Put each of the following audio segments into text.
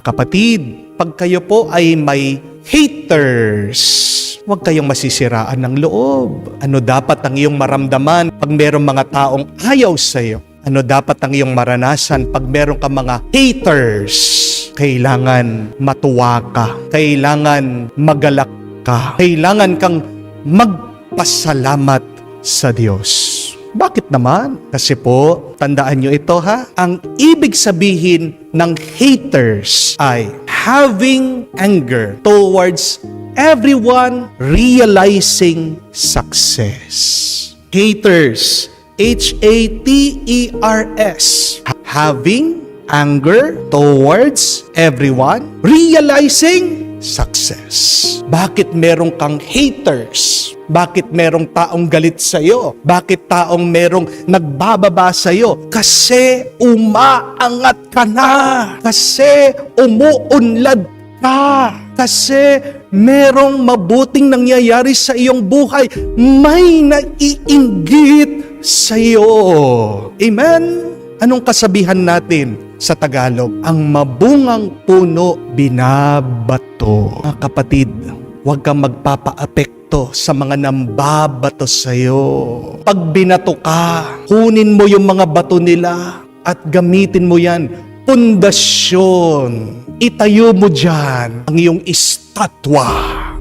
Kapatid, pag kayo po ay may haters, huwag kayong masisiraan ng loob. Ano dapat ang iyong maramdaman pag merong mga taong ayaw sa'yo? Ano dapat ang iyong maranasan pag meron ka mga haters? Kailangan matuwa ka. Kailangan magalak ka. Kailangan kang magpasalamat sa Diyos. Bakit naman? Kasi po, tandaan nyo ito ha, ang ibig sabihin ng haters ay having anger towards everyone realizing success. Haters, H-A-T-E-R-S, having anger towards everyone realizing success. Bakit merong kang haters? Bakit merong taong galit sa'yo? Bakit taong merong nagbababa sa'yo? Kasi umaangat ka na. Kasi umuunlad ka. Kasi merong mabuting nangyayari sa iyong buhay. May naiinggit sa'yo. Amen? Anong kasabihan natin sa Tagalog? Ang mabungang puno binabato. Mga kapatid, huwag kang magpapa-apekto sa mga nambabato sa'yo. Pag binato ka, kunin mo yung mga bato nila at gamitin mo yan. Pundasyon. Itayo mo dyan ang iyong estatwa.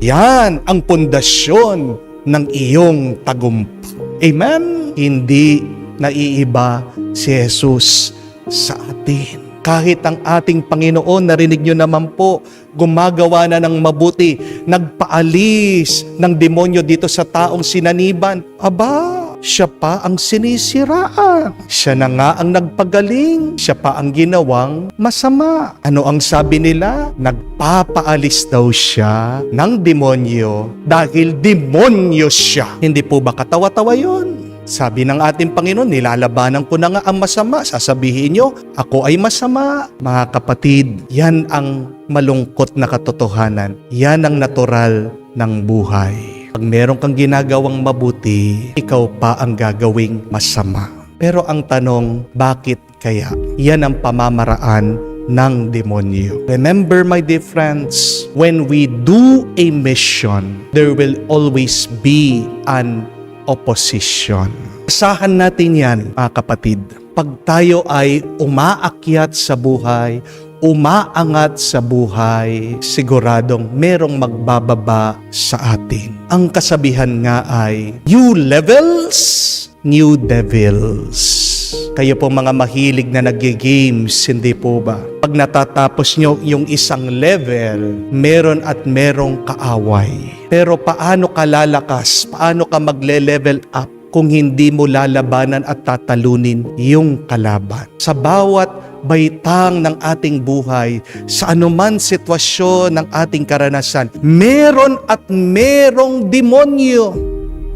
Yan ang pundasyon ng iyong tagumpay. Amen? Hindi naiiba si Jesus sa atin. Kahit ang ating Panginoon, narinig nyo naman po, gumagawa na ng mabuti, nagpaalis ng demonyo dito sa taong sinaniban. Aba, siya pa ang sinisiraan. Siya na nga ang nagpagaling. Siya pa ang ginawang masama. Ano ang sabi nila? Nagpapaalis daw siya ng demonyo dahil demonyo siya. Hindi po ba katawa-tawa yun? Sabi ng ating Panginoon, nilalabanan ko na nga ang masama. Sasabihin nyo, ako ay masama. Mga kapatid, yan ang malungkot na katotohanan. Yan ang natural ng buhay. Pag meron kang ginagawang mabuti, ikaw pa ang gagawing masama. Pero ang tanong, bakit kaya? Yan ang pamamaraan ng demonyo. Remember, my dear friends, when we do a mission, there will always be an opposition. Asahan natin yan, mga kapatid. Pag tayo ay umaakyat sa buhay, umaangat sa buhay, siguradong merong magbababa sa atin. Ang kasabihan nga ay, new levels, new devils. Kayo po mga mahilig na nag-games, hindi po ba? Pag natatapos nyo yung isang level, meron at merong kaaway. Pero paano ka lalakas? Paano ka magle-level up kung hindi mo lalabanan at tatalunin yung kalaban? Sa bawat baitang ng ating buhay, sa anuman sitwasyon ng ating karanasan, meron at merong demonyo.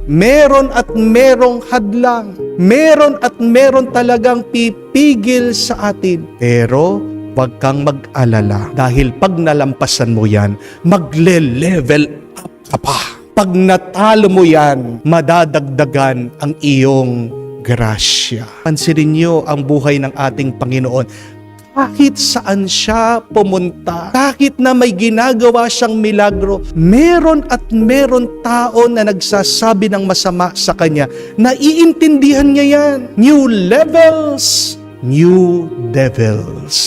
Meron at merong hadlang. Meron at meron talagang pipigil sa atin. Pero huwag kang mag-alala dahil pag nalampasan mo yan, magle-level up ka pa. Pag natalo mo yan, madadagdagan ang iyong grasya. Pansinin niyo ang buhay ng ating Panginoon. Kahit saan siya pumunta, kahit na may ginagawa siyang milagro, meron at meron tao na nagsasabi ng masama sa kanya. Naiintindihan niya yan. New levels, new devils.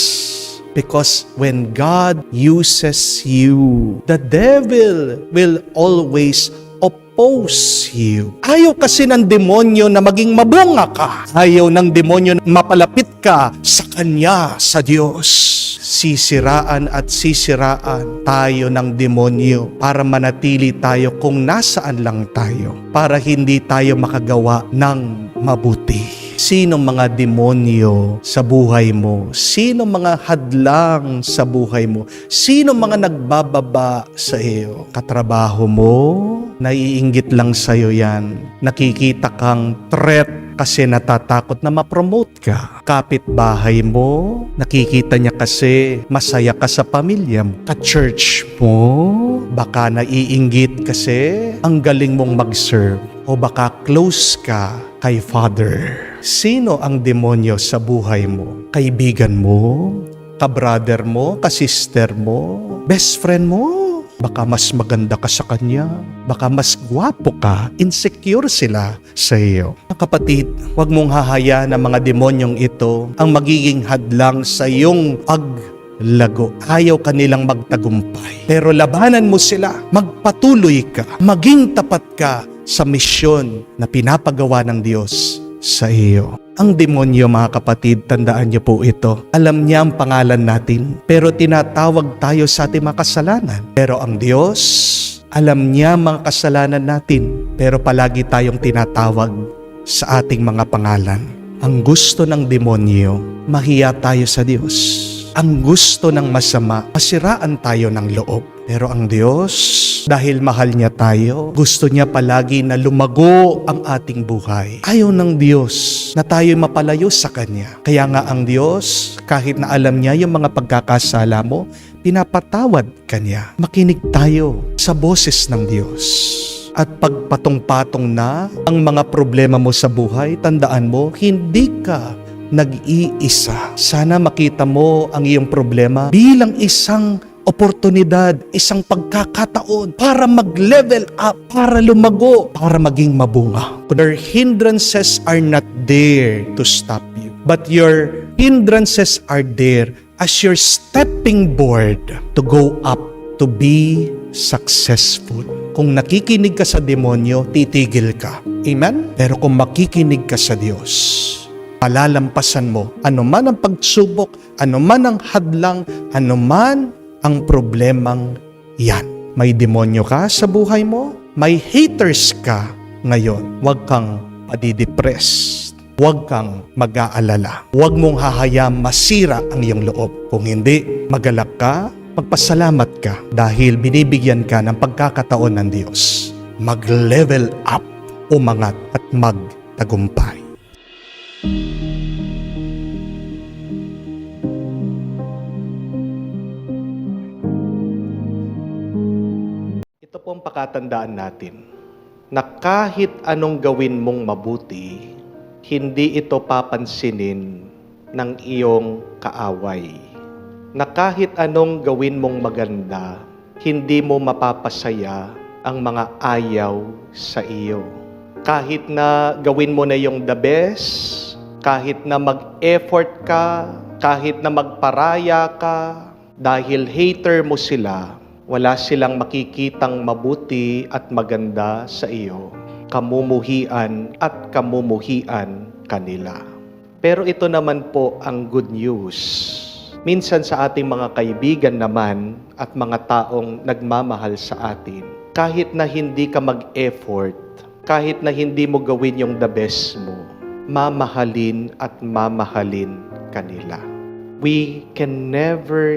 Because when God uses you, the devil will always oppose you. Ayaw kasi ng demonyo na maging mabunga ka. Ayaw ng demonyo na mapalapit ka sa Kanya, sa Diyos. Sisiraan at sisiraan tayo ng demonyo para manatili tayo kung nasaan lang tayo. Para hindi tayo makagawa ng mabuti. Sino mga demonyo sa buhay mo? Sino mga hadlang sa buhay mo? Sino mga nagbababa sa iyo? Katrabaho mo? Naiinggit lang sa'yo yan. Nakikita kang threat kasi natatakot na ma-promote ka. Kapitbahay mo? Nakikita niya kasi masaya ka sa pamilya mo. Ka-church mo? Baka naiinggit kasi ang galing mong mag-serve. O baka close ka kay Father. Sino ang demonyo sa buhay mo? Kaibigan mo? Ka-brother mo, ka-sister mo, best friend mo. Baka mas maganda ka sa kanya. Baka mas gwapo ka. Insecure sila sa iyo. Mga kapatid, huwag mong hahayaan ang mga demonyong ito ang magiging hadlang sa iyong paglago. Ayaw kanilang magtagumpay. Pero labanan mo sila. Magpatuloy ka. Maging tapat ka sa misyon na pinapagawa ng Diyos sa iyo. Ang demonyo, mga kapatid, tandaan niyo po ito. Alam niya ang pangalan natin, pero tinatawag tayo sa ating mga kasalanan. Pero ang Diyos, alam niya mga kasalanan natin, pero palagi tayong tinatawag sa ating mga pangalan. Ang gusto ng demonyo, mahiya tayo sa Diyos. Ang gusto ng masama, masiraan tayo ng loob. Pero ang Diyos, dahil mahal niya tayo, gusto niya palagi na lumago ang ating buhay. Ayaw ng Diyos na tayo mapalayo sa Kanya. Kaya nga ang Diyos, kahit na alam niya yung mga pagkakasala mo, pinapatawad Kanya. Makinig tayo sa boses ng Diyos. At pagpatong-patong na ang mga problema mo sa buhay, tandaan mo, hindi ka nag-iisa. Sana makita mo ang iyong problema bilang isang oportunidad, isang pagkakataon para mag-level up, para lumago, para maging mabunga. Your hindrances are not there to stop you, but your hindrances are there as your stepping board to go up, to be successful. Kung nakikinig ka sa demonyo, titigil ka. Amen? Pero kung makikinig ka sa Diyos, palalampasan mo anuman ang pagsubok, anuman ang hadlang, anuman ang problemang yan. May demonyo ka sa buhay mo, may haters ka ngayon. Huwag kang padidepress. Huwag kang mag-aalala. Huwag mong hahayaan masira ang iyong loob. Kung hindi, magalak ka, magpasalamat ka dahil binibigyan ka ng pagkakataon ng Diyos. Mag-level up, umangat at magtagumpay. Ito po ang pakatandaan natin na kahit anong gawin mong mabuti, hindi ito papansinin ng iyong kaaway. Na kahit anong gawin mong maganda, hindi mo mapapasaya ang mga ayaw sa iyo. Kahit na gawin mo na yung the best, kahit na mag-effort ka, kahit na magparaya ka, dahil hater mo sila, wala silang makikitang mabuti at maganda sa iyo. Kamumuhian at kamumuhian kanila. Pero ito naman po ang good news. Minsan sa ating mga kaibigan naman at mga taong nagmamahal sa atin, kahit na hindi ka mag-effort, kahit na hindi mo gawin yung the best mo, mamahalin at mamahalin kanila. We can never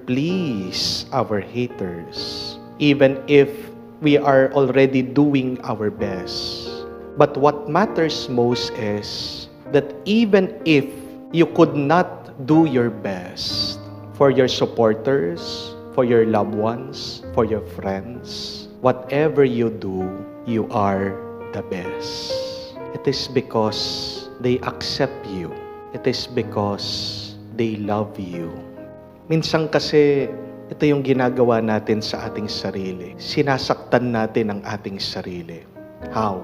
please our haters, even if we are already doing our best. But what matters most is that even if you could not do your best for your supporters, for your loved ones, for your friends, whatever you do, you are the best. It is because they accept you. It is because they love you. Minsan kasi, ito yung ginagawa natin sa ating sarili. Sinasaktan natin ang ating sarili. How?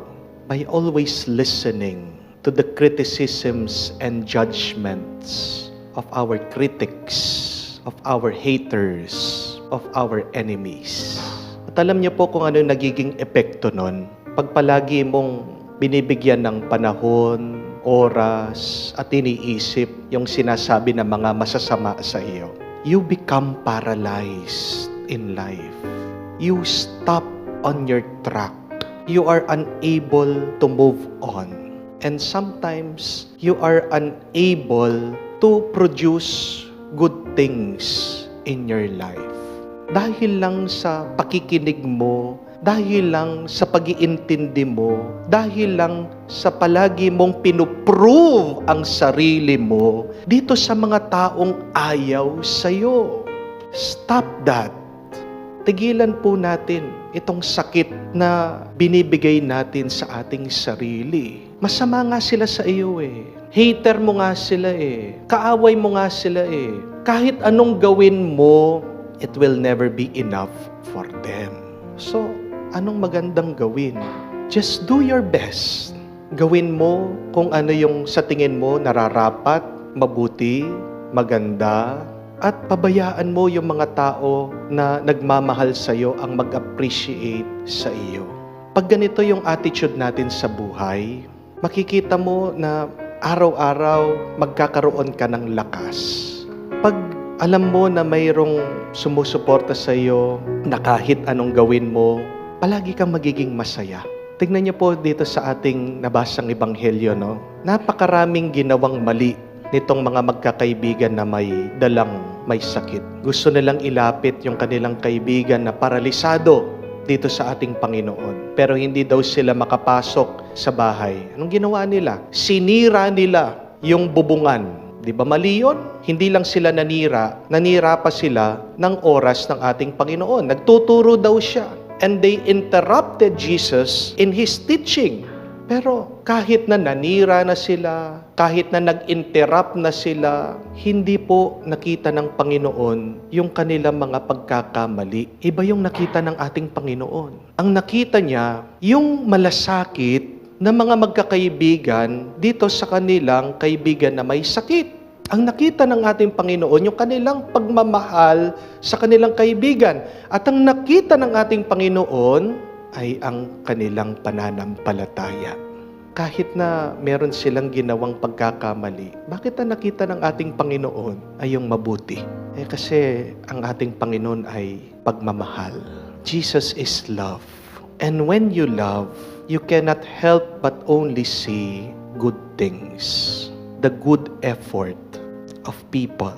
By always listening to the criticisms and judgments of our critics, of our haters, of our enemies. At alam niyo po kung ano yung nagiging epekto nun? Pag palagi mong binibigyan ng panahon, oras, at iniisip yung sinasabi ng mga masasama sa iyo, you become paralyzed in life. You stop on your track. You are unable to move on. And sometimes, you are unable to produce good things in your life. Dahil lang sa pakikinig mo, dahil lang sa pag-iintindi mo, dahil lang sa palagi mong pinuprove ang sarili mo dito sa mga taong ayaw sa'yo. Stop that. Tigilan po natin itong sakit na binibigay natin sa ating sarili. Masama nga sila sa iyo eh. Hater mo nga sila eh. Kaaway mo nga sila eh. kahit anong gawin mo, it will never be enough for them. So, anong magandang gawin? Just do your best. Gawin mo kung ano yung sa tingin mo nararapat, mabuti, maganda, at pabayaan mo yung mga tao na nagmamahal sa iyo ang mag-appreciate sa iyo. Pag ganito yung attitude natin sa buhay, makikita mo na araw-araw magkakaroon ka ng lakas. Pag alam mo na mayroong sumusuporta sa iyo na kahit anong gawin mo, palagi kang magiging masaya. Tignan niyo po dito sa ating nabasang ebanghelyo, no? Napakaraming ginawang mali nitong mga magkakaibigan na may sakit. Gusto nilang ilapit yung kanilang kaibigan na paralisado dito sa ating Panginoon. Pero hindi daw sila makapasok sa bahay. Anong ginawa nila? Sinira nila yung bubungan. Di ba mali yun? Hindi lang sila nanira pa sila ng oras ng ating Panginoon. Nagtuturo daw siya. And they interrupted Jesus in His teaching. Pero kahit na nanira na sila, kahit na nag-interrupt na sila, hindi po nakita ng Panginoon yung kanilang mga pagkakamali. Iba yung nakita ng ating Panginoon. Ang nakita niya, yung malasakit na mga magkakaibigan dito sa kanilang kaibigan na may sakit. Ang nakita ng ating Panginoon, yung kanilang pagmamahal sa kanilang kaibigan. At ang nakita ng ating Panginoon ay ang kanilang pananampalataya. Kahit na meron silang ginawang pagkakamali, bakit ang nakita ng ating Panginoon ay yung mabuti? Kasi ang ating Panginoon ay pagmamahal. Jesus is love. And when you love, you cannot help but only see good things. The good effort of people.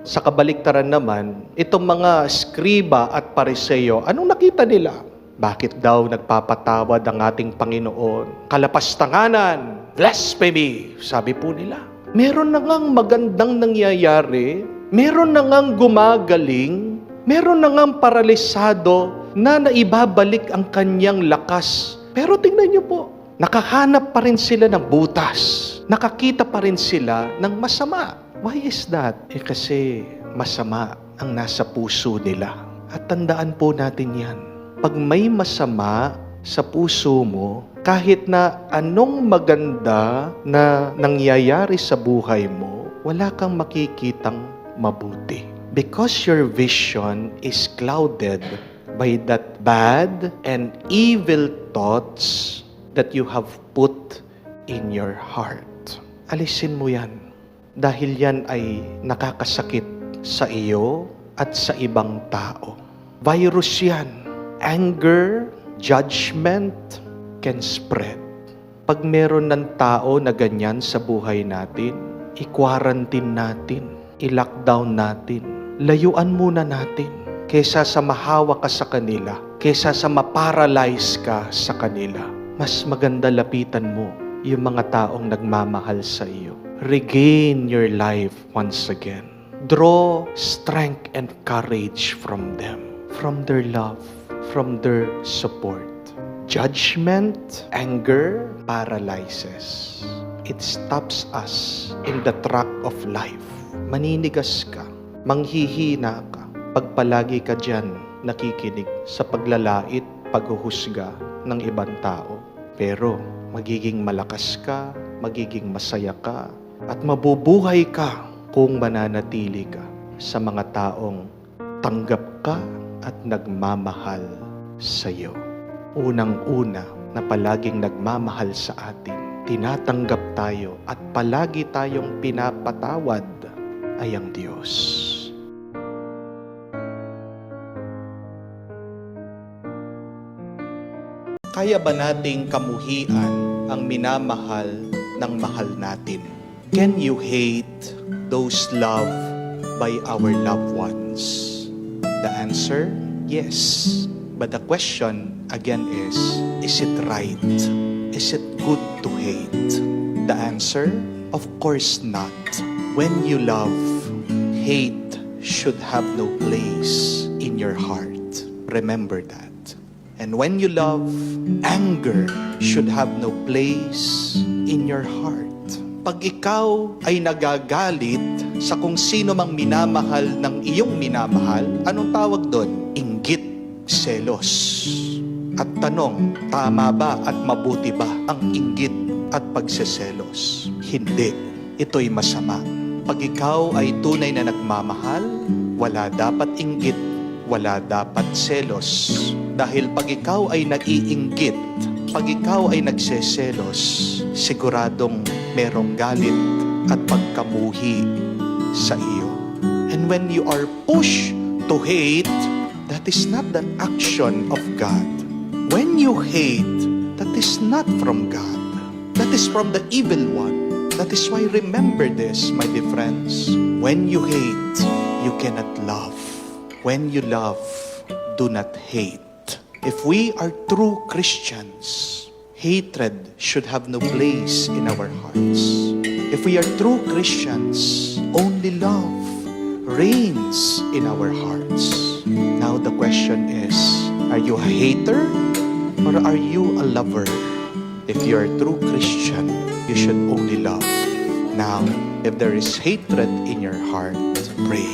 Sa kabaliktaran naman, itong mga skriba at pariseo, anong nakita nila? Bakit daw nagpapatawad ang ating Panginoon? Kalapastanganan, blasphemy, sabi po nila. Meron na ngang magandang nangyayari, meron na ngang gumagaling, meron na ngang paralisado na naibabalik ang kanyang lakas. Pero tingnan niyo po, nakahanap pa rin sila ng butas. Nakakita pa rin sila ng masama. Why is that? Kasi masama ang nasa puso nila. At tandaan po natin yan. Pag may masama sa puso mo, kahit na anong maganda na nangyayari sa buhay mo, wala kang makikitang mabuti. Because your vision is clouded by that bad and evil thoughts that you have put in your heart. Alisin mo yan. Dahil yan ay nakakasakit sa iyo at sa ibang tao. Virus yan. Anger, judgment can spread. Pag meron ng tao na ganyan sa buhay natin, i-quarantine natin, i-lockdown natin, layuan muna natin. Kesa sa mahawa ka sa kanila, kesa sa maparalyze ka sa kanila, mas maganda lapitan mo yung mga taong nagmamahal sa iyo. Regain your life once again. Draw strength and courage from them, from their love, from their support. Judgment, anger, paralyzes. It stops us in the track of life. Maninigas ka, manghihina ka, pag palagi ka dyan nakikinig sa paglalait, paghuhusga ng ibang tao. Pero magiging malakas ka, magiging masaya ka, at mabubuhay ka kung mananatili ka sa mga taong tanggap ka at nagmamahal sa iyo. Unang-una na palaging nagmamahal sa atin, tinatanggap tayo at palagi tayong pinapatawad ay ang Diyos. Kaya ba nating kamuhian ang minamahal ng mahal natin? Can you hate those loved by our loved ones? The answer, yes. But the question again is it right? Is it good to hate? The answer, of course not. When you love, hate should have no place in your heart. Remember that. And when you love, anger should have no place in your heart. Pag ikaw ay nagagalit sa kung sino mang minamahal ng iyong minamahal, anong tawag doon? Inggit, selos. At tanong, tama ba at mabuti ba ang inggit at pagseselos? Hindi. Ito'y masama. Pag ikaw ay tunay na nagmamahal, wala dapat inggit, wala dapat selos. Dahil pag ikaw ay nag-iinggit, pag ikaw ay nagseselos, siguradong merong galit at pagkamuhi sa iyo. And when you are pushed to hate, that is not the action of God. When you hate, that is not from God. That is from the evil one. That is why remember this, my dear friends. When you hate, you cannot love. When you love, do not hate. If we are true Christians, hatred should have no place in our hearts. If we are true Christians, only love reigns in our hearts. Now the question is, are you a hater or are you a lover? If you are a true Christian, you should only love. Now, if there is hatred in your heart, pray.